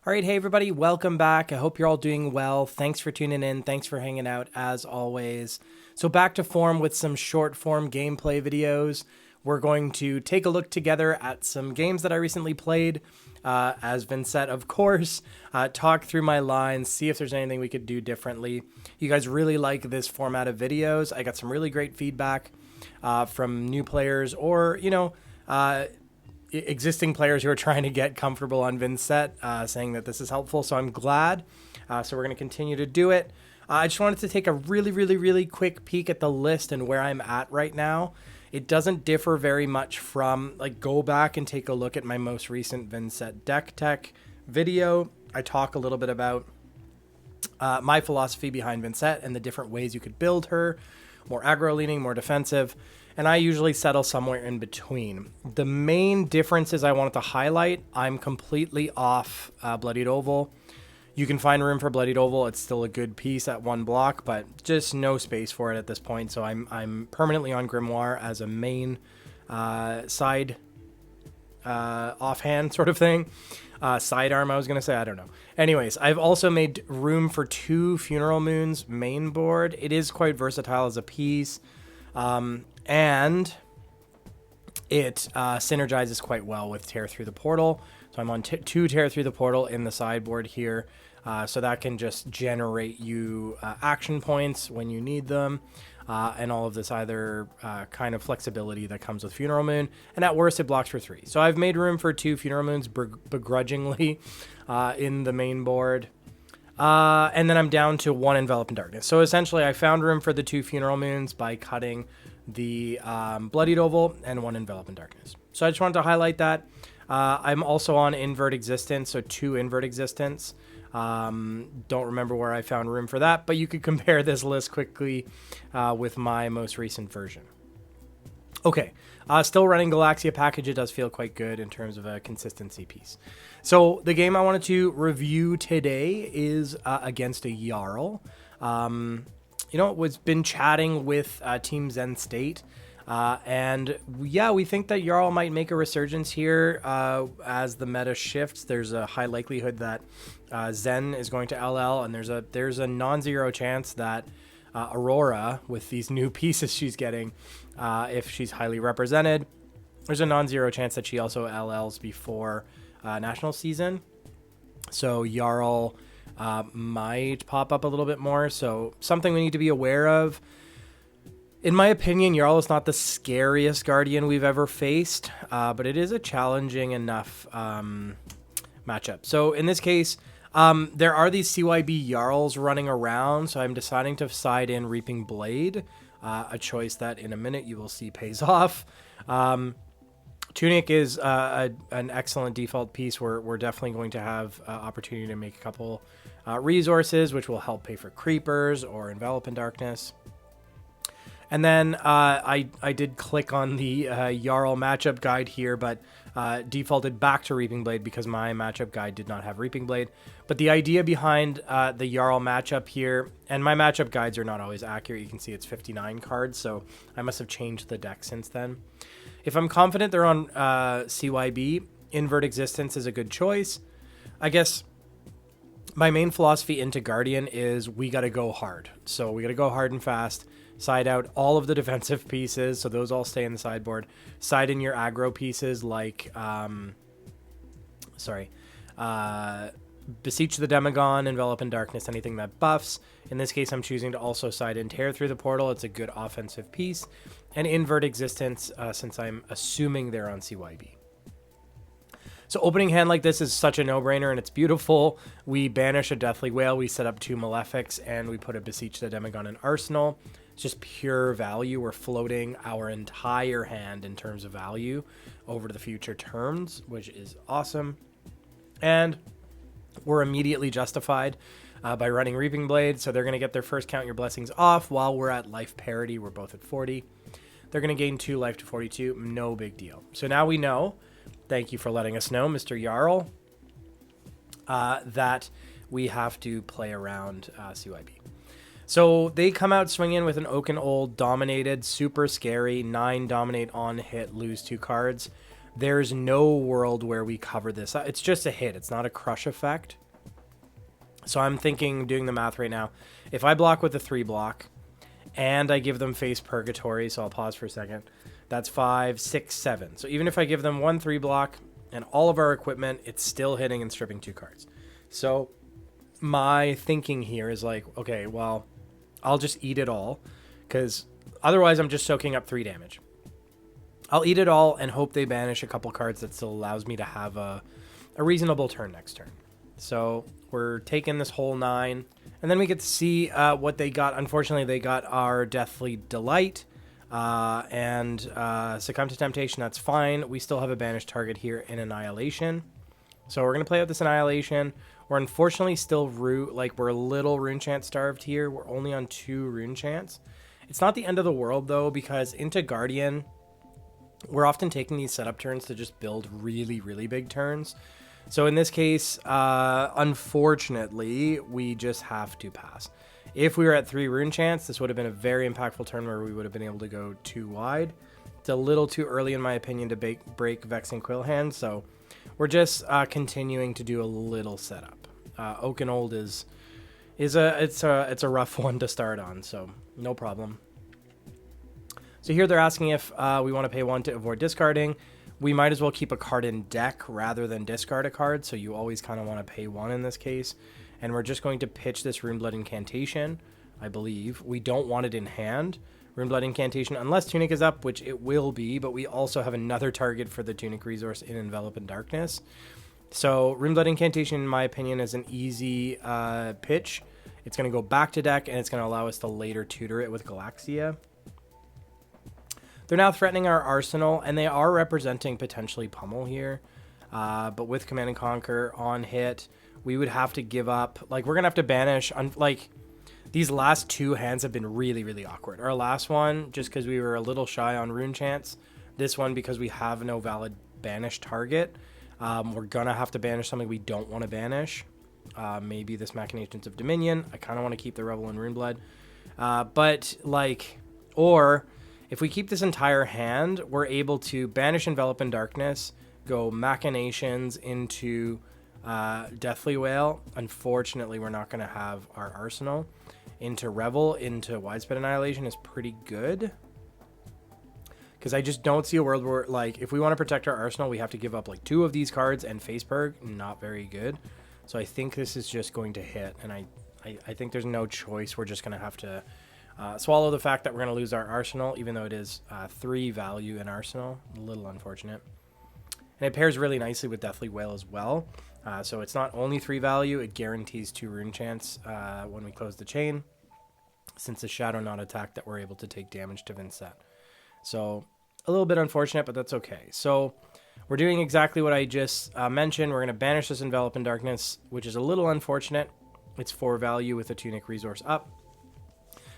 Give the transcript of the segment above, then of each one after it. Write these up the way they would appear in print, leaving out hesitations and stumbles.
All right, hey everybody, welcome back. I hope you're all doing well. Thanks for tuning in. Thanks for hanging out as always. So back to form with some short form gameplay videos. We're going to take a look together at some games that I recently played as Vynnset, of course, talk through my lines, see if there's anything we could do differently. You guys really like this format of videos. I got some really great feedback from new players or, existing players who are trying to get comfortable on Vynnset, saying that this is helpful. So I'm glad. So we're going to continue to do it. I just wanted to take a really quick peek at the list and where I'm at right now. It doesn't differ very much from, go back and take a look at my most recent Vynnset deck tech video. I talk a little bit about my philosophy behind Vynnset and the different ways you could build her, more aggro leaning, more defensive. And I usually settle somewhere in between. The main differences I wanted to highlight, I'm completely off Bloodied Oval. You can find room for Bloodied Oval. It's still a good piece at one block, but just no space for it at this point. So I'm permanently on Grimoire as a main side offhand sort of thing. Sidearm, I was going to say. I don't know. Anyways, I've also made room for 2 Funeral Moons main board. It is quite versatile as a piece. And it synergizes quite well with Tear Through the Portal. So I'm on 2 Tear Through the Portal in the sideboard here. So that can just generate you action points when you need them. And all of this other kind of flexibility that comes with Funeral Moon. And at worst, it blocks for 3. So I've made room for 2 Funeral Moons begrudgingly in the main board. And then I'm down to 1 Envelop in Darkness. So essentially, I found room for the 2 Funeral Moons by cutting the Bloodied Oval and 1 Envelop in Darkness. So I just wanted to highlight that. I'm also on Invert Existence, so 2 Invert Existence. Don't remember where I found room for that, but you could compare this list quickly with my most recent version. Okay, still running Galaxia package. It does feel quite good in terms of a consistency piece. So the game I wanted to review today is against a Jarl. Was been chatting with Team Zen State, and yeah, we think that Jarl might make a resurgence here as the meta shifts. There's a high likelihood that Zen is going to LL, and there's a non-zero chance that Aurora, with these new pieces she's getting, if she's highly represented, there's a non-zero chance that she also LLs before national season. So Jarl might pop up a little bit more. So something we need to be aware of. In my opinion, Jarl is not the scariest Guardian we've ever faced, but it is a challenging enough matchup. So in this case, there are these CYB Jarls running around, so I'm deciding to side in Reaping Blade, a choice that in a minute you will see pays off. Tunic is an excellent default piece. We're definitely going to have opportunity to make a couple resources, which will help pay for creepers or Envelop in Darkness. And then I did click on the Jarl matchup guide here, but defaulted back to Reaping Blade because my matchup guide did not have Reaping Blade. But the idea behind the Jarl matchup here, and my matchup guides are not always accurate. You can see it's 59 cards, so I must have changed the deck since then. If I'm confident they're on CYB, Invert Existence is a good choice. I guess my main philosophy into Guardian is we got to go hard. So we got to go hard and fast. Side out all of the defensive pieces, so those all stay in the sideboard. Side in your aggro pieces like, Beseech the Demagon, Envelop in Darkness, anything that buffs. In this case, I'm choosing to also side in Tear Through the Portal. It's a good offensive piece. And Invert Existence, since I'm assuming they're on CYB. So opening hand like this is such a no-brainer, and it's beautiful. We banish a Deathly Whale, we set up 2 Malefics, and we put a Beseech the Demagon in Arsenal. It's just pure value. We're floating our entire hand in terms of value over to the future turns, which is awesome. And we're immediately justified by running Reaping Blade, so they're going to get their first Count Your Blessings off while we're at life parity. We're both at 40. They're going to gain 2 life to 42. No big deal. So now we know, thank you for letting us know, Mr. Jarl, that we have to play around CYB. So they come out swinging with an Oaken Old, dominated, super scary, 9 dominate on hit, lose 2 cards. there's no world where we cover this. It's just a hit. It's not a crush effect. So I'm thinking, doing the math right now, if I block with a 3 block and I give them face purgatory, so I'll pause for a second, that's 5, 6, 7. So even if I give them 1 3 block and all of our equipment, it's still hitting and stripping 2 cards. So my thinking here is like, okay, well, I'll just eat it all, because otherwise I'm just soaking up 3 damage. I'll eat it all and hope they banish a couple cards that still allows me to have a reasonable turn next turn. So we're taking this whole 9, and then we get to see what they got. Unfortunately, they got our Deathly Delight and Succumb to Temptation. That's fine. We still have a banished target here in Annihilation. So we're going to play out this Annihilation. We're unfortunately still we're a little Rune Chant starved here. We're only on 2 Rune Chants. It's not the end of the world, though, because into Guardian, we're often taking these setup turns to just build really, really big turns. So in this case, unfortunately, we just have to pass. If we were at 3 Rune Chants, this would have been a very impactful turn where we would have been able to go 2 wide. It's a little too early, in my opinion, to break Vexing Quill Hand, so we're just continuing to do a little setup. Oaken Old it's a rough one to start on, so no problem. So here they're asking if we want to pay 1 to avoid discarding. We might as well keep a card in deck rather than discard a card, so you always kind of want to pay 1 in this case. And we're just going to pitch this Runeblood Incantation, I believe. We don't want it in hand. Runeblood Incantation, unless Tunic is up, which it will be, but we also have another target for the Tunic resource in Envelop in Darkness. So Runeblood Incantation, in my opinion, is an easy pitch. It's going to go back to deck, and it's going to allow us to later tutor it with Galaxia. They're now threatening our arsenal, and they are representing potentially Pummel here. But with Command and Conquer on hit, we would have to give up. Like, we're going to have to banish. These last 2 hands have been really, really awkward. Our last one, just because we were a little shy on Rune Chants. This one, because we have no valid banish target. We're going to have to banish something we don't want to banish. Maybe this Machinations of Dominion. I kind of want to keep the Revel and Runeblood. Or if we keep this entire hand, we're able to banish Envelop in Darkness, go Machinations into Deathly Wail. Unfortunately, we're not going to have our arsenal. Into Revel, into Widespread Annihilation is pretty good. Because I just don't see a world where, if we want to protect our arsenal, we have to give up, 2 of these cards and Face Purg. Not very good. So I think this is just going to hit, and I think there's no choice. We're just going to have to swallow the fact that we're going to lose our arsenal, even though it is 3 value in arsenal. A little unfortunate. And it pairs really nicely with Deathly Wail as well. So it's not only 3 value, it guarantees 2 Rune Chants when we close the chain, since the Shadow Knot attack that we're able to take damage to Vynnset. So a little bit unfortunate, but that's okay. So we're doing exactly what I just mentioned. We're going to banish this Envelop in Darkness, which is a little unfortunate. It's 4 value with a Tunic resource up.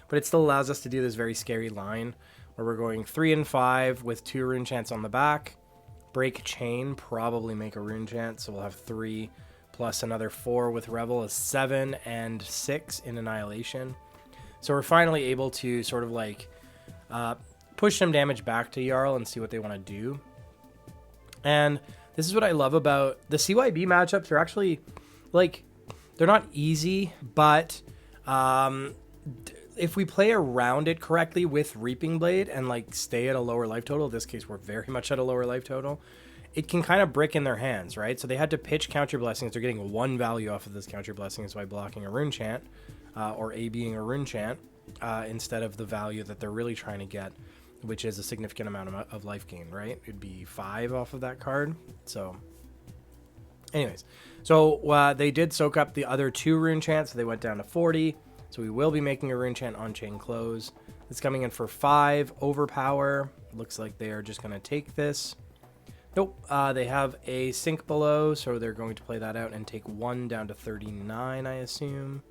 But it still allows us to do this very scary line where we're going 3 and 5 with 2 Rune Chants on the back. Break Chain, probably make a Rune Chant, so we'll have 3 plus another 4 with Revel is 7 and 6 in Annihilation. So we're finally able to sort of push some damage back to Jarl and see what they want to do. And this is what I love about the CYB matchups. They're actually, they're not easy, but if we play around it correctly with Reaping Blade and stay at a lower life total, in this case we're very much at a lower life total, it can kind of brick in their hands, right? So they had to pitch Counter Blessings. They're getting 1 value off of this Counter Blessings by blocking a Rune Chant, or A-being a Rune Chant, instead of the value that they're really trying to get, which is a significant amount of life gain, right? It'd be 5 off of that card. So anyways, so they did soak up the other 2 Rune Chants, so they went down to 40. So we will be making a Rune Chant on Chain Close. It's coming in for 5 overpower. Looks like they are just going to take this. Nope, they have a sink below, so they're going to play that out and take 1 down to 39, I assume.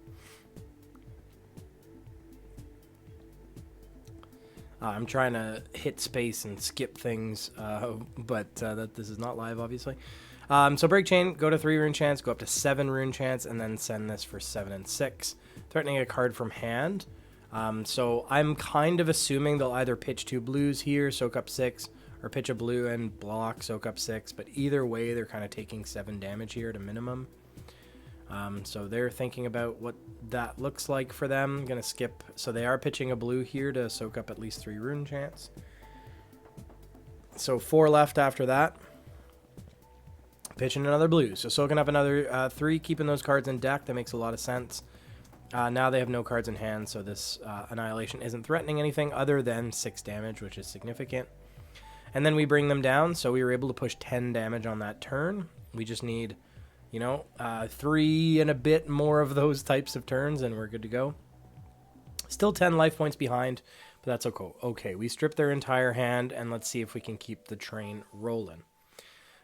I'm trying to hit space and skip things, but this is not live, obviously. So Break Chain, go to 3 Rune Chants, go up to 7 Rune Chants, and then send this for 7 and 6. Threatening a card from hand. So I'm kind of assuming they'll either pitch 2 blues here, soak up 6, or pitch a blue and block, soak up 6. But either way, they're kind of taking 7 damage here at a minimum. So they're thinking about what that looks like for them. Gonna skip. So they are pitching a blue here to soak up at least 3 rune chance. So 4 left after that. Pitching another blue. So soaking up another 3, keeping those cards in deck. That makes a lot of sense. Now they have no cards in hand, so this Annihilation isn't threatening anything other than 6 damage, which is significant. And then we bring them down, so we were able to push 10 damage on that turn. We just need, 3 and a bit more of those types of turns, and we're good to go. Still 10 life points behind, but that's okay. Okay, we strip their entire hand, and let's see if we can keep the train rolling.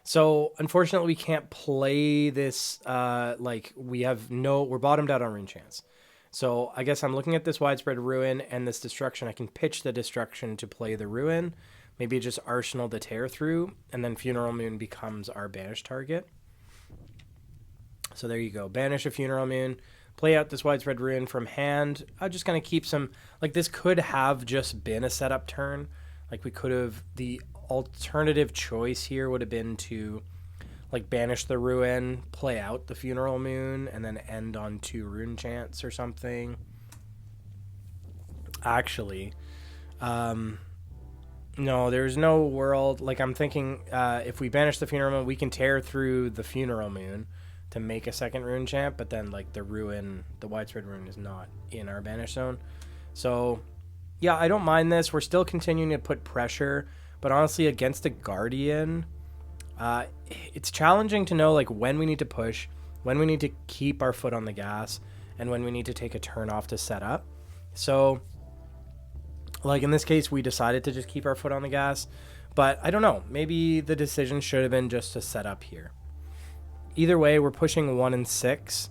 So, unfortunately, we can't play this, we're bottomed out on rune chance. So, I guess I'm looking at this widespread ruin and this destruction. I can pitch the destruction to play the ruin. Maybe just arsenal the tear through, and then Funeral Moon becomes our banish target. So there you go. Banish a Funeral Moon. Play out this widespread ruin from hand. I'm just going to keep some... this could have just been a setup turn. We could have... The alternative choice here would have been to, banish the ruin, play out the Funeral Moon, and then end on 2 rune chants or something. Actually... no, there's no world. I'm thinking if we banish the Funeral Moon, we can tear through the Funeral Moon to make a second rune chant, but then the widespread ruin is not in our banish zone. So, yeah, I don't mind this. We're still continuing to put pressure, but honestly, against a Guardian, it's challenging to know when we need to push, when we need to keep our foot on the gas, and when we need to take a turn off to set up. So... in this case, we decided to just keep our foot on the gas. But I don't know. Maybe the decision should have been just to set up here. Either way, we're pushing 1 and 6.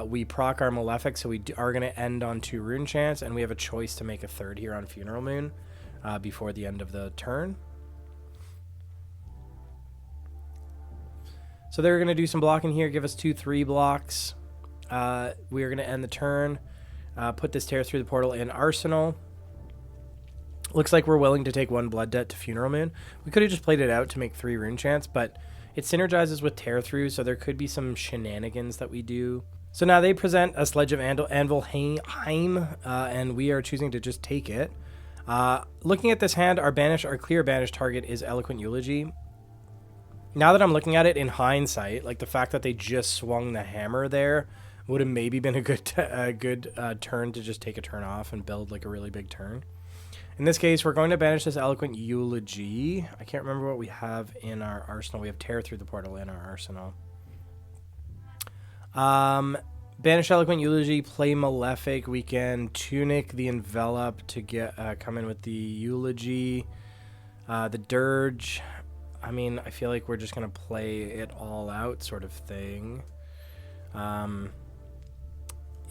We proc our Malefic, so we are going to end on 2 rune chants. And we have a choice to make a 3rd here on Funeral Moon before the end of the turn. So they're going to do some blocking here. Give us 2/3 blocks. We are going to end the turn. Put this tear through the portal in Arsenal. Looks like we're willing to take 1 Blood Debt to Funeral Moon. We could have just played it out to make 3 rune chants, but it synergizes with Tear Through, so there could be some shenanigans that we do. So now they present a Sledge of Anvilheim, and we are choosing to just take it. Looking at this hand, our clear banish target is Eloquent Eulogy. Now that I'm looking at it in hindsight, the fact that they just swung the hammer there would have maybe been a good turn to just take a turn off and build a really big turn. In this case, we're going to banish this Eloquent Eulogy. I can't remember what we have in our arsenal. We have Tear Through the Portal in our arsenal. Banish Eloquent Eulogy, play Malefic. We can Tunic the Envelop to get come in with the Eulogy. The Dirge. I mean, I feel like we're just going to play it all out sort of thing.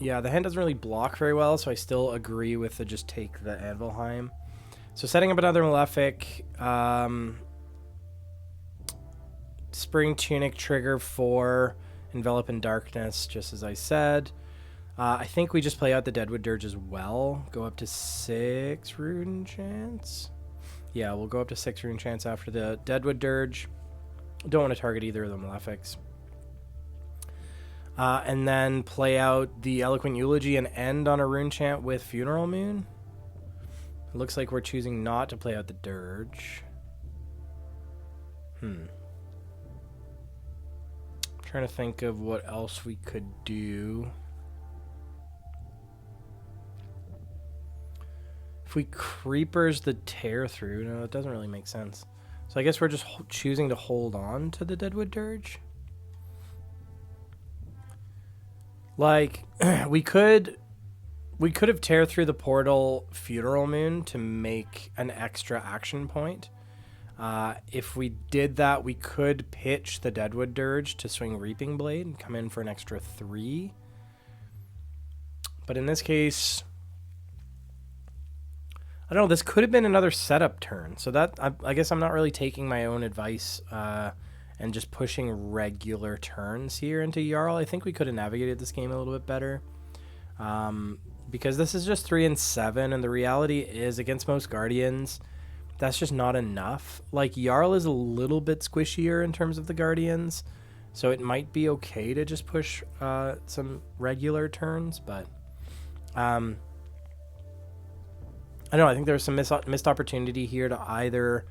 Yeah, the hand doesn't really block very well, so I still agree with the just take the Anvilheim. So setting up another Malefic. Spring Tunic trigger for Envelop in Darkness, just as I said. I think we just play out the Deadwood Dirge as well. Go up to 6 rune chants. Yeah, we'll go up to 6 rune chants after the Deadwood Dirge. Don't want to target either of the Malefics. And then play out the Eloquent Eulogy and end on a rune chant with Funeral Moon. It looks like we're choosing not to play out the Dirge. Trying to think of what else we could do. If we Creepers the Tear Through, no, it doesn't really make sense. So I guess we're just choosing to hold on to the Deadwood Dirge. We could have Tear Through the Portal Funeral Moon to make an extra action point. If we did that, we could pitch the Deadwood Dirge to swing Reaping Blade and come in for an extra 3. But in this case, I don't know, this could have been another setup turn. So that I guess I'm not really taking my own advice and just pushing regular turns here into Jarl. I think we could have navigated this game a little bit better. Because this is just 3 and 7, and the reality is against most Guardians, that's just not enough. Like, Jarl is a little bit squishier in terms of the Guardians, so it might be okay to just push some regular turns, but I don't know. I think there's some missed opportunity here to either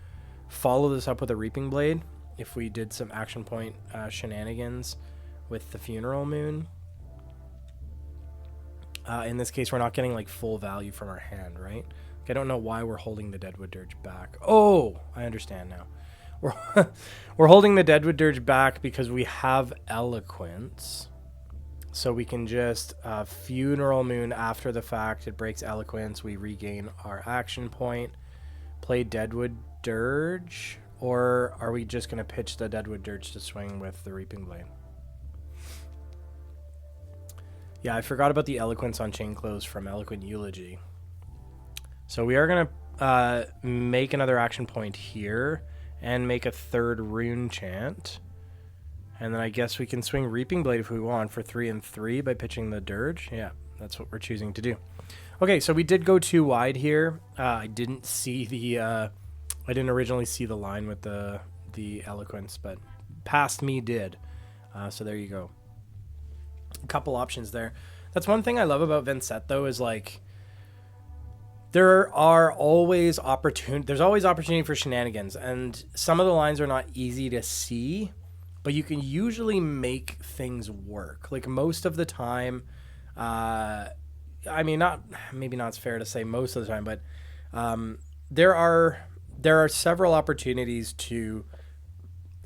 follow this up with a Reaping Blade if we did some action point shenanigans with the Funeral Moon. In this case, we're not getting like full value from our hand, right? I don't know why we're holding the Deadwood Dirge back. Oh, I understand now. We're holding the Deadwood Dirge back because we have Eloquence. So we can just Funeral Moon after the fact. It breaks Eloquence. We regain our action point. Play Deadwood Dirge. Or are we just going to pitch the Deadwood Dirge to swing with the Reaping Blade? Yeah, I forgot about the Eloquence on Chain Close from Eloquent Eulogy. So we are going to make another action point here and make a third rune chant. And then I guess we can swing Reaping Blade if we want for 3 and 3 by pitching the Dirge. Yeah, that's what we're choosing to do. Okay, so we did go too wide here. I didn't see the... I didn't originally see the line with the Eloquence, but past me did. So there you go. A couple options there. That's one thing I love about Vynnset, though, is like there's always opportunity for shenanigans, and some of the lines are not easy to see, but you can usually make things work. Like most of the time, I mean, maybe not fair to say most of the time, but there are several opportunities to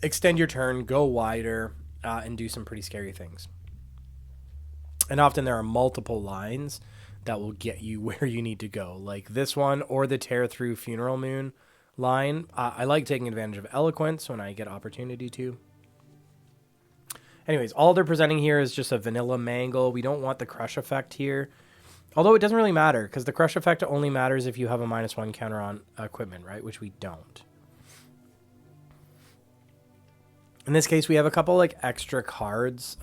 extend your turn, go wider, and do some pretty scary things. And often there are multiple lines that will get you where you need to go, like this one or the Tear Through Funeral Moon line. I like taking advantage of Eloquence when I get opportunity to. Anyways, all they're presenting here is just a vanilla mangle. We don't want the Crush effect here, although it doesn't really matter because the Crush effect only matters if you have a -1 counter on equipment, right? Which we don't. In this case, we have a couple like extra cards.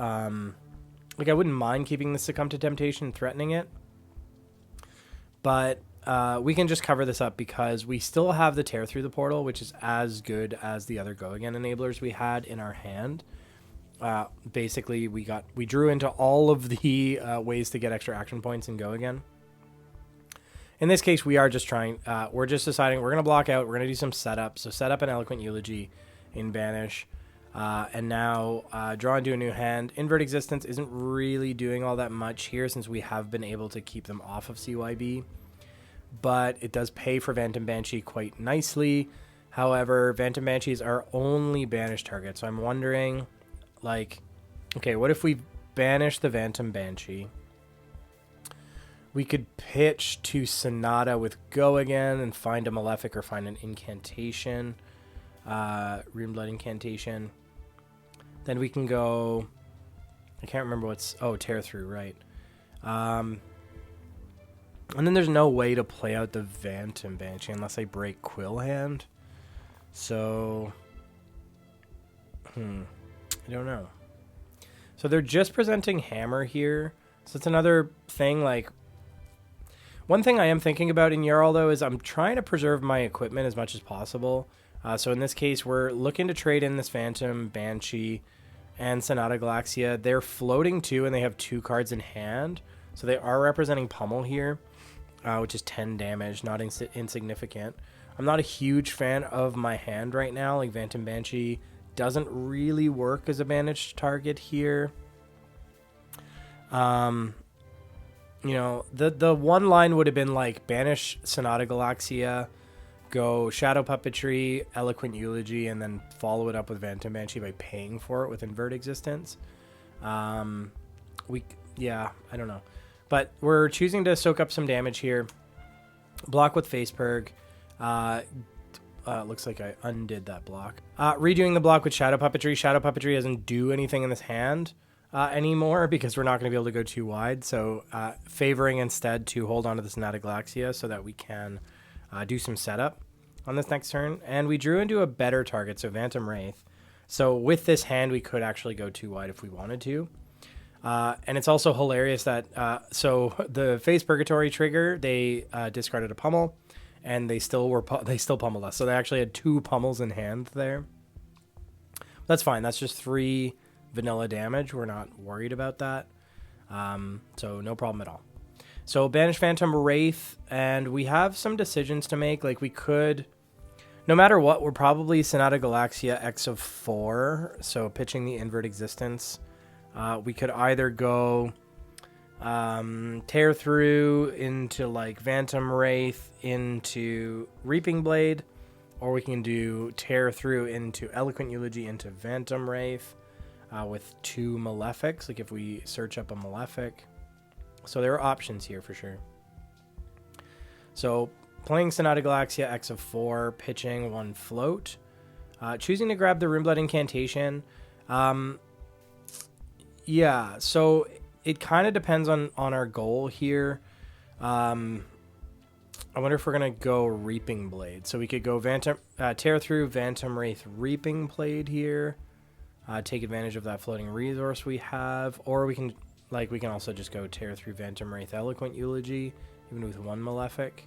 Like I wouldn't mind keeping the Succumb to Temptation and threatening it, but we can just cover this up because we still have the Tear Through the Portal, which is as good as the other Go Again enablers we had in our hand. Basically, we drew into all of the ways to get extra action points in Go Again. In this case, we are just we're just deciding we're going to block out. We're going to do some setup. So set up an Eloquent Eulogy in Banish. And now draw into a new hand. Invert Existence isn't really doing all that much here since we have been able to keep them off of CYB. But it does pay for Phantom Banshee quite nicely. However, Phantom Banshee is our only banished target. So I'm wondering, like, okay, what if we banish the Phantom Banshee? We could pitch to Sonata with Go Again and find a Malefic or find an incantation. Runeblood incantation. Then we can go, I can't remember Tear Through, right. And then there's no way to play out the Phantom Banshee unless I break Quill Hand. So, I don't know. So they're just presenting Hammer here. So it's another thing, like, one thing I am thinking about in Jarl, though, is I'm trying to preserve my equipment as much as possible. So in this case, we're looking to trade in this Phantom Banshee and Sonata Galaxia. They're floating too, and they have 2 cards in hand. So they are representing Pummel here, which is 10 damage, not insignificant. I'm not a huge fan of my hand right now. Like, Phantom Banshee doesn't really work as a banished target here. You know, the one line would have been like banish Sonata Galaxia, go Shadow Puppetry, Eloquent Eulogy, and then follow it up with Phantom Banshee by paying for it with Invert Existence. Yeah, I don't know. But we're choosing to soak up some damage here. Block with Facepurg. Looks like I undid that block. Redoing the block with Shadow Puppetry. Shadow Puppetry doesn't do anything in this hand anymore because we're not going to be able to go too wide. So favoring instead to hold on to the Sonata Galaxia so that we can do some setup on this next turn. And we drew into a better target, so Phantom Wraith. So with this hand, we could actually go too wide if we wanted to. And it's also hilarious that, so the Face Purgatory trigger, they discarded a Pummel. and they still pummeled us. So they actually had 2 pummels in hand there. That's fine. That's just 3 vanilla damage. We're not worried about that. So no problem at all. So banish Phantom Wraith, and we have some decisions to make. Like, we could, no matter what, we're probably Sonata Galaxia X of 4. So pitching the Invert Existence. We could either go Tear Through into like Phantom Wraith into Reaping Blade, or we can do Tear Through into Eloquent Eulogy into Phantom Wraith with 2 Malefics, like if we search up a Malefic. So there are options here for sure. So playing Sonata Galaxia X of 4, pitching 1 float, choosing to grab the Runeblood Incantation. Yeah, so it kind of depends on our goal here. I wonder if we're going to go Reaping Blade. So we could go Tear Through, Phantom Wraith, Reaping Blade here. Take advantage of that floating resource we have. Or we can also just go Tear Through, Phantom Wraith, Eloquent Eulogy, even with 1 Malefic.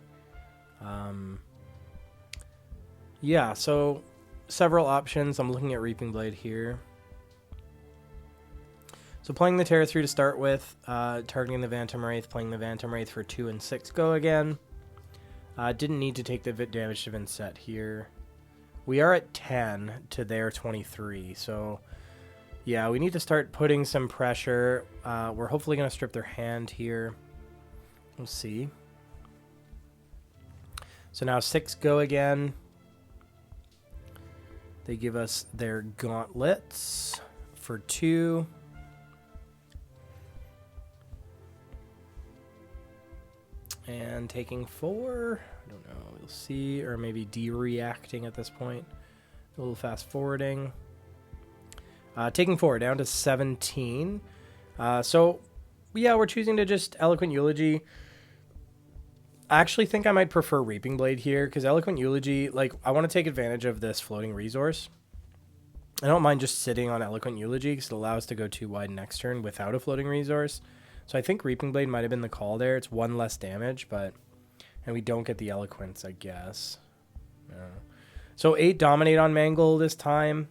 Yeah, so several options. I'm looking at Reaping Blade here. So playing the Tear Through to start with, targeting the Phantom Wraith, playing the Phantom Wraith for 2 and 6 go again. Didn't need to take the damage to Vynnset here. We are at 10 to their 23, so yeah, we need to start putting some pressure. We're hopefully going to strip their hand here. We'll see. So now 6 go again. They give us their gauntlets for 2. And taking 4, I don't know, we'll see, or maybe de-reacting at this point. A little fast forwarding. Taking 4 down to 17. So, yeah, we're choosing to just Eloquent Eulogy. I actually think I might prefer Reaping Blade here, because Eloquent Eulogy, like, I want to take advantage of this floating resource. I don't mind just sitting on Eloquent Eulogy, because it allows us to go 2 wide next turn without a floating resource. So I think Reaping Blade might have been the call there. It's 1 less damage, and we don't get the Eloquence, I guess. So 8 Dominate on Mangle this time.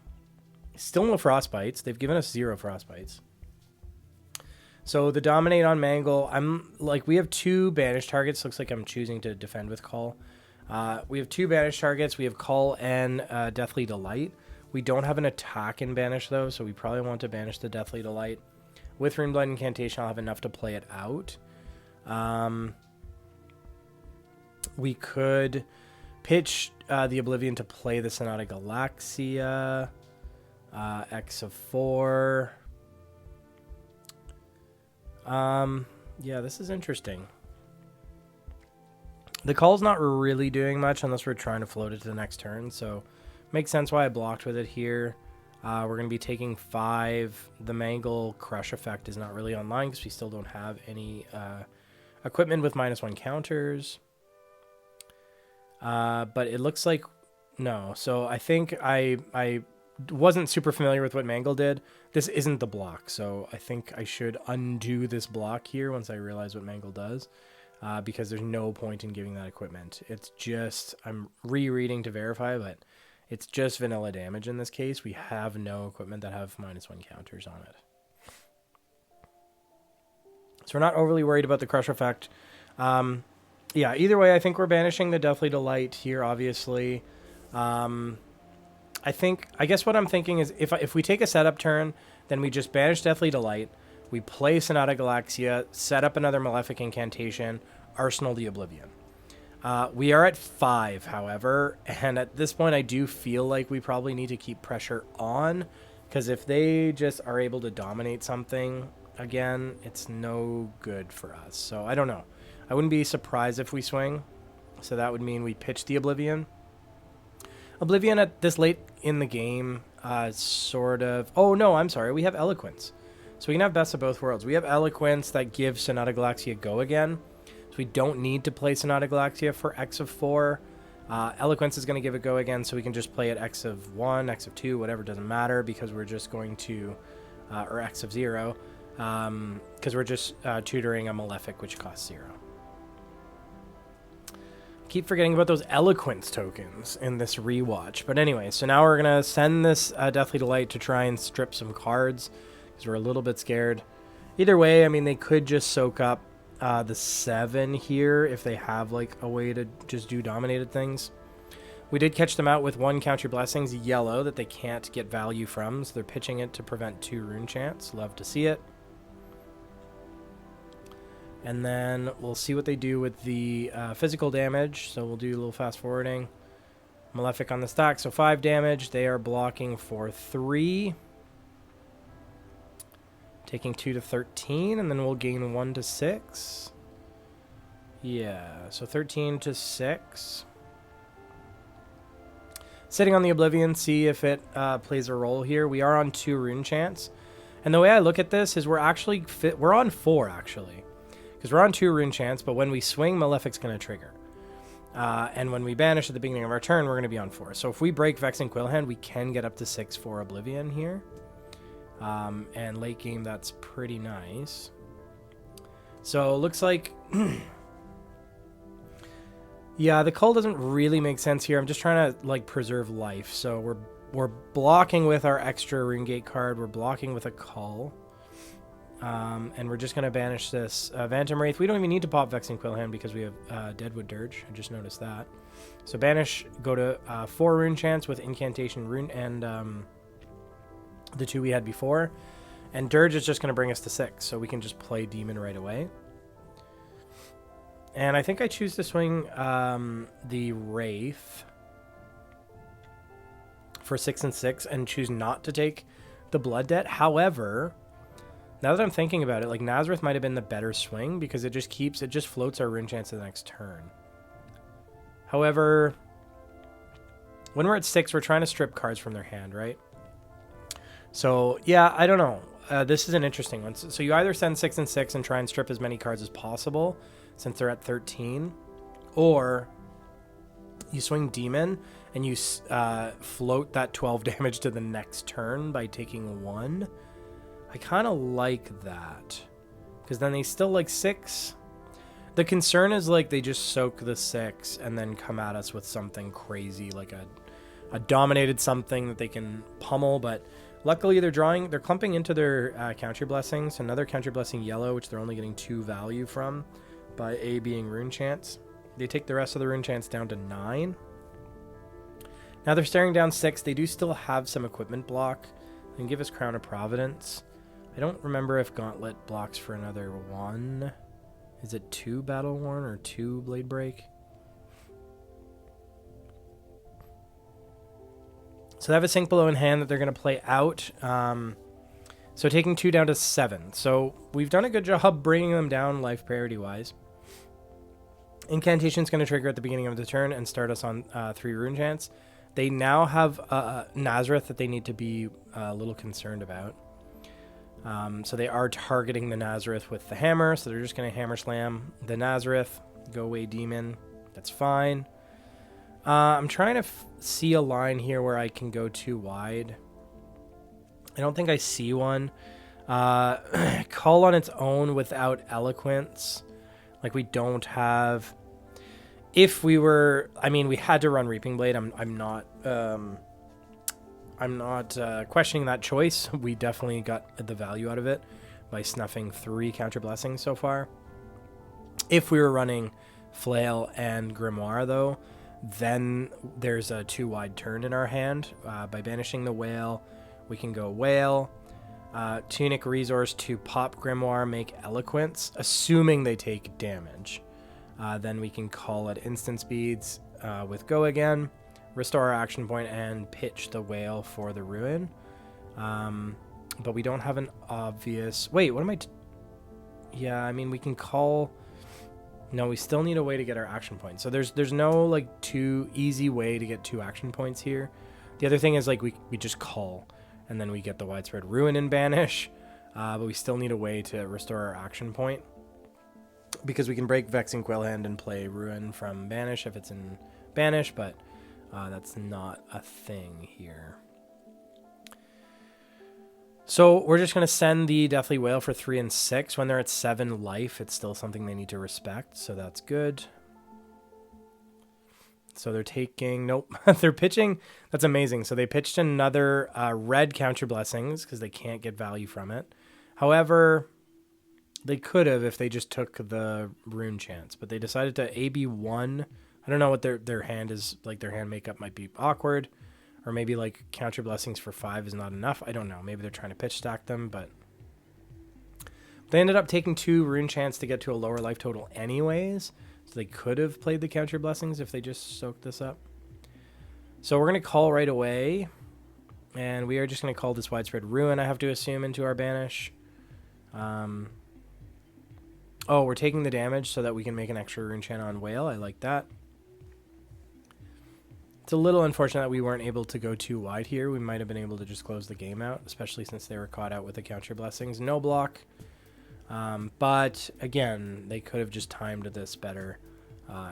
Still no Frostbites. They've given us 0 Frostbites. So the Dominate on Mangle, we have 2 banished targets. Looks like I'm choosing to defend with Call. We have 2 banished targets. We have Call and Deathly Delight. We don't have an attack in Banish, though, so we probably want to banish the Deathly Delight. With Runeblood Incantation, I'll have enough to play it out. We could pitch the Oblivion to play the Sonata Galaxia. X of 4. Yeah, this is interesting. The call's not really doing much unless we're trying to float it to the next turn, so makes sense why I blocked with it here. We're going to be taking 5. The Mangle Crush effect is not really online because we still don't have any equipment with -1 counters. But it looks like no. So I think I wasn't super familiar with what Mangle did. This isn't the block, so I think I should undo this block here once I realize what Mangle does, because there's no point in giving that equipment. It's just, I'm rereading to verify, but it's just vanilla damage in this case. We have no equipment that have -1 counters on it. So we're not overly worried about the Crush effect. Yeah, either way, I think we're banishing the Deathly Delight here, obviously. I guess what I'm thinking is if we take a setup turn, then we just banish Deathly Delight, we play Sonata Galaxia, set up another Malefic Incantation, Arsenal the Oblivion. We are at 5, however, and at this point I do feel like we probably need to keep pressure on, because if they just are able to dominate something again, it's no good for us. So I don't know. I wouldn't be surprised if we swing. So that would mean we pitch the Oblivion. Oblivion at this late in the game, sort of... Oh, no, I'm sorry. We have Eloquence. So we can have Best of Both Worlds. We have Eloquence that gives Sonata Galaxia go again. So we don't need to play Sonata Galaxia for X of 4. Eloquence is going to give it go again, so we can just play it X of 1, X of 2, whatever, doesn't matter, because we're just going to... or X of 0, because we're just tutoring a Malefic, which costs 0. Keep forgetting about those eloquence tokens in this rewatch. But anyway, so now we're going to send this Deathly Delight to try and strip some cards because we're a little bit scared. Either way, I mean, they could just soak up the 7 here if they have like a way to just do dominated things. We did catch them out with 1 Counter Blessings yellow that they can't get value from, so they're pitching it to prevent 2 Rune Chants. Love to see it. And then we'll see what they do with the physical damage. So we'll do a little fast forwarding. Malefic on the stack, so 5 damage. They are blocking for 3. Taking 2 to 13, and then we'll gain 1 to 6. Yeah, so 13 to 6. Sitting on the Oblivion, see if it plays a role here. We are on 2 Rune Chants. And the way I look at this is we're actually we're on 4, actually. Because we're on 2 Rune Chants, but when we swing, Malefic's going to trigger. And when we banish at the beginning of our turn, we're going to be on 4. So if we break Vexing Quillhand, we can get up to 6 for Oblivion here. And late game, that's pretty nice. So it looks like... yeah, the cull doesn't really make sense here. I'm just trying to like preserve life. So we're blocking with our extra Rune Gate card. We're blocking with a cull. And we're just going to banish this Phantom Wraith. We don't even need to pop Vexing Quillhand because we have Deadwood Dirge. I just noticed that. So banish, go to 4 Rune Chants with Incantation Rune and the 2 we had before. And Dirge is just going to bring us to 6, so we can just play Demon right away. And I think I choose to swing the Wraith for 6 and 6 and choose not to take the Blood Debt. However... now that I'm thinking about it, like Nazareth might have been the better swing because it just floats our Rune Chance to the next turn. However, when we're at 6, we're trying to strip cards from their hand, right? So yeah, I don't know. This is an interesting one. So you either send 6 and 6 and try and strip as many cards as possible since they're at 13, or you swing Demon and you float that 12 damage to the next turn by taking 1. I kind of like that because then they still like 6. The concern is like they just soak the 6 and then come at us with something crazy like a dominated something that they can pummel. But luckily they're clumping into their Counter Blessings, another Counter Blessing yellow, which they're only getting 2 value from by A being Rune Chants. They take the rest of the Rune Chants down to 9. Now they're staring down 6. They do still have some equipment block. They can give us Crown of Providence. I don't remember if Gauntlet blocks for another 1. Is it 2 Battle Worn or 2 Blade Break? So they have a Sink Below in hand that they're going to play out. So taking 2 down to 7. So we've done a good job bringing them down life priority-wise. Incantation's going to trigger at the beginning of the turn and start us on 3 Rune Chants. They now have Nazareth that they need to be a little concerned about. So they are targeting the Nazareth with the hammer, so they're just going to hammer slam the Nazareth, go away Demon. That's fine. I'm trying to see a line here where I can go too wide. I don't think I see one. Call on its own without Eloquence. Like we don't have... If we were... I mean, we had to run Reaping Blade. I'm not questioning that choice. We definitely got the value out of it by snuffing 3 Counter Blessings so far. If we were running Flail and Grimoire, though, then there's a 2 wide turn in our hand. By banishing the Whale, we can go Whale, Tunic Resource to pop Grimoire, make Eloquence, assuming they take damage. Then we can call it Instant Speeds with Go again, restore our action point, and pitch the Whale for the Ruin. But we don't have an obvious... Wait, what am I... Yeah, I mean, we can call... No, we still need a way to get our action points. So there's no, like, too easy way to get 2 action points here. The other thing is, like, we just call, and then we get the Widespread Ruin and Banish. But we still need a way to restore our action point. Because we can break Vexing Quillhand and play Ruin from Banish if it's in Banish, but that's not a thing here. So we're just going to send the Deathly Whale for 3 and 6. When they're at 7 life, it's still something they need to respect, so that's good. So they're taking, nope, they're pitching. That's amazing. So they pitched another red Counter Blessings because they can't get value from it. However, they could have if they just took the Rune Chance, but they decided to AB1. I don't know what their hand is, like their hand makeup might be awkward, or maybe like Counter Blessings for 5 is not enough. I don't know. Maybe they're trying to pitch stack them, but they ended up taking 2 Rune Chance to get to a lower life total anyways. So they could have played the Counter Blessings if they just soaked this up. So we're going to call right away. And we are just going to call this Widespread Ruin, I have to assume, into our banish. Oh, we're taking the damage so that we can make an extra Rune Chant on Whale. I like that. It's a little unfortunate that we weren't able to go too wide here. We might have been able to just close the game out, especially since they were caught out with the Counter Blessings. No block. But again, they could have just timed this better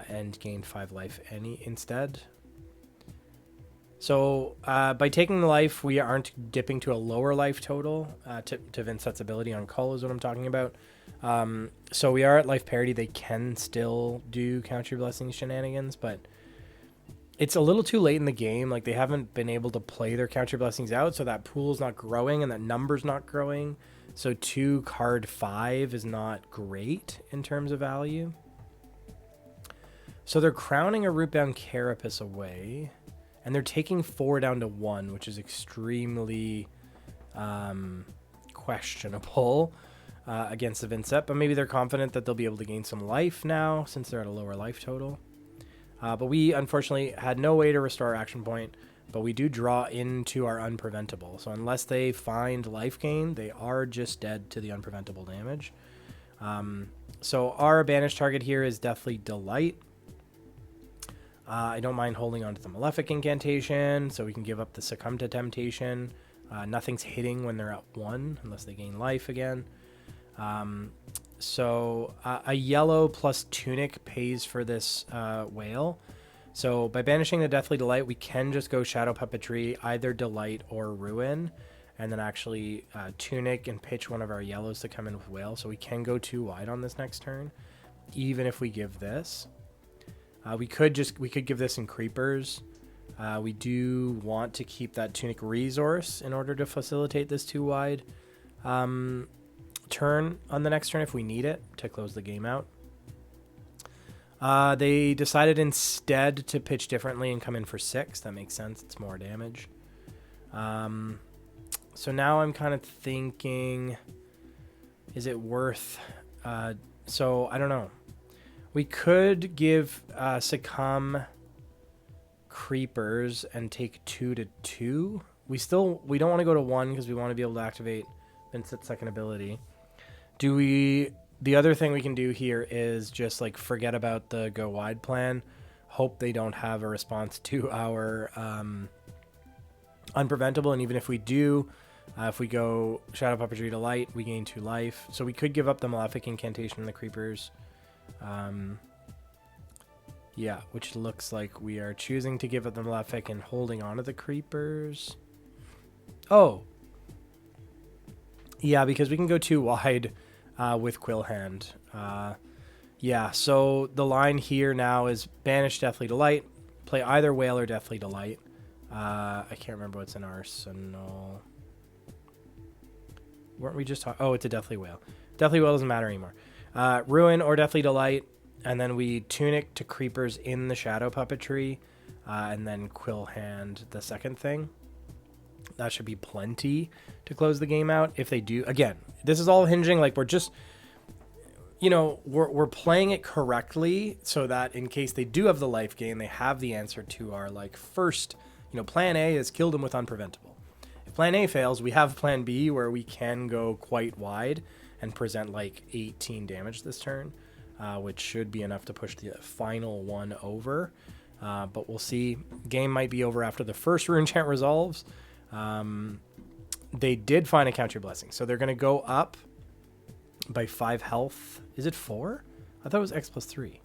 and gained 5 life instead. So by taking the life, we aren't dipping to a lower life total to Vynnset's ability on call is what I'm talking about. So we are at life parity. They can still do Counter Blessing shenanigans, but it's a little too late in the game. Like they haven't been able to play their Counter Blessings out, so that pool's not growing and that number's not growing. So 2 card 5 is not great in terms of value. So they're crowning a Rootbound Carapace away, and they're taking 4 down to 1, which is extremely questionable against the Vynnset. But maybe they're confident that they'll be able to gain some life now since they're at a lower life total. But we unfortunately had no way to restore our action point. But we do draw into our Unpreventable. So unless they find life gain, they are just dead to the Unpreventable damage. So our banished target here is Deathly Delight. I don't mind holding on to the Malefic Incantation, so we can give up the Succumb to Temptation. Nothing's hitting when they're at 1, unless they gain life again. So a yellow plus Tunic pays for this Whale. So by banishing the Deathly Delight, we can just go Shadow Puppetry, either Delight or Ruin, and then actually Tunic and pitch one of our yellows to come in with Whale. So we can go 2 wide on this next turn, even if we give this. We could give this in Creepers. We do want to keep that Tunic resource in order to facilitate this 2 wide turn on the next turn if we need it to close the game out. They decided instead to pitch differently and come in for 6. That makes sense. It's more damage. So now I'm kind of thinking, is it worth... so I don't know. We could give Succumb Creepers and take 2 to 2. We don't want to go to 1 because we want to be able to activate Vynnset's second ability. The other thing we can do here is just like forget about the go wide plan. Hope they don't have a response to our Unpreventable. And even if we do, if we go Shadow Puppetry to Light, we gain 2 life. So we could give up the Malefic Incantation and the Creepers. Yeah, which looks like we are choosing to give up the Malefic and holding on to the Creepers. Oh. Yeah, because we can go 2 wide with Quill Hand. Yeah, so the line here now is banish Deathly Delight, play either Whale or Deathly Delight. I can't remember what's in Arsenal. Weren't we just talking? Oh, it's a Deathly Whale. Deathly Whale doesn't matter anymore. Ruin or Deathly Delight, and then we Tunic to Creepers in the Shadow Puppetry, and then Quill Hand the second thing. That should be plenty to close the game out. If they do, again, this is all hinging, like we're just, we're playing it correctly so that in case they do have the life gain, they have the answer to our first, plan A is kill them with Unpreventable. If plan A fails, we have plan B where we can go quite wide and present 18 damage this turn, which should be enough to push the final one over. But we'll see. Game might be over after the first Rune Chant resolves. They did find a Counter Blessing, so they're going to go up by 5 health. Is it 4? I thought it was X plus 3.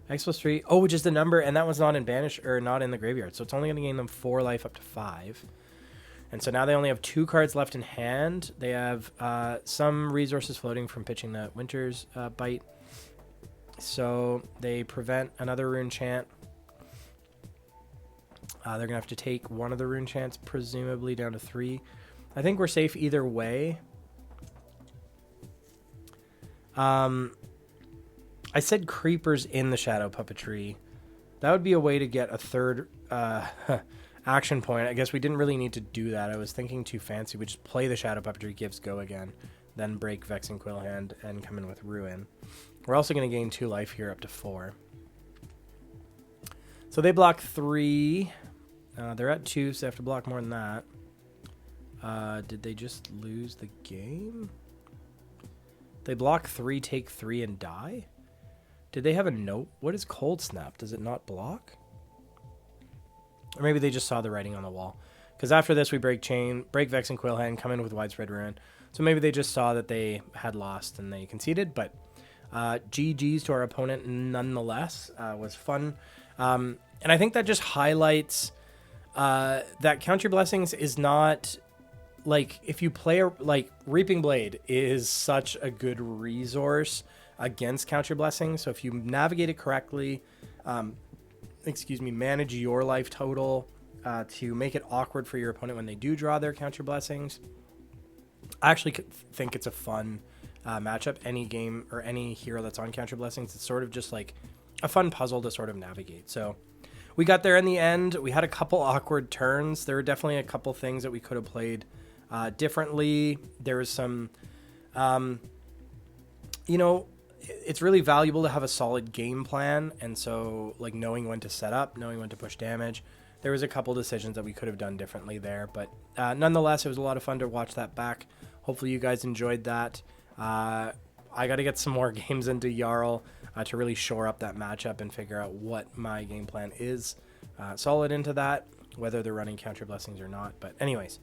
X plus 3. Oh, which is the number, and that was not in banish or not in the graveyard, so it's only going to gain them 4 life up to 5. And so now they only have 2 cards left in hand. They have some resources floating from pitching the Winter's Bite. So they prevent another Rune Chant. They're going to have to take one of the rune chants, presumably down to 3. I think we're safe either way. I said creepers in the shadow puppetry. That would be a way to get a third action point. I guess we didn't really need to do that. I was thinking too fancy. We just play the shadow puppetry, gives go again, then break Vex and Quillhand and come in with Ruin. We're also going to gain 2 life here up to 4. So they block 3. They're at 2, so they have to block more than that. Did they just lose the game? They block 3, take 3, and die? Did they have a note? What is Cold Snap? Does it not block? Or maybe they just saw the writing on the wall. Because after this, we break Chain, break Vex and Quillhand, come in with Widespread Ruin. So maybe they just saw that they had lost and they conceded. But GG's to our opponent nonetheless. Was fun. And I think that just highlights that Counter Blessings is not... Like, if you play, like, Reaping Blade is such a good resource against Counter Blessings. So if you navigate it correctly, manage your life total to make it awkward for your opponent when they do draw their Counter Blessings. I actually think it's a fun matchup. Any game or any hero that's on Counter Blessings, it's sort of just like a fun puzzle to sort of navigate. So we got there in the end. We had a couple awkward turns. There were definitely a couple things that we could have played differently. There was some, it's really valuable to have a solid game plan. And so like knowing when to set up, knowing when to push damage, there was a couple decisions that we could have done differently there, but nonetheless, it was a lot of fun to watch that back. Hopefully you guys enjoyed that. I got to get some more games into Jarl to really shore up that matchup and figure out what my game plan is solid into that, whether they're running Counter Blessings or not. But anyways,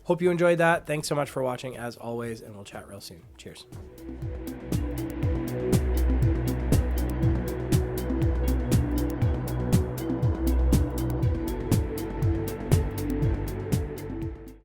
hope you enjoyed that. Thanks so much for watching as always, and we'll chat real soon. Cheers.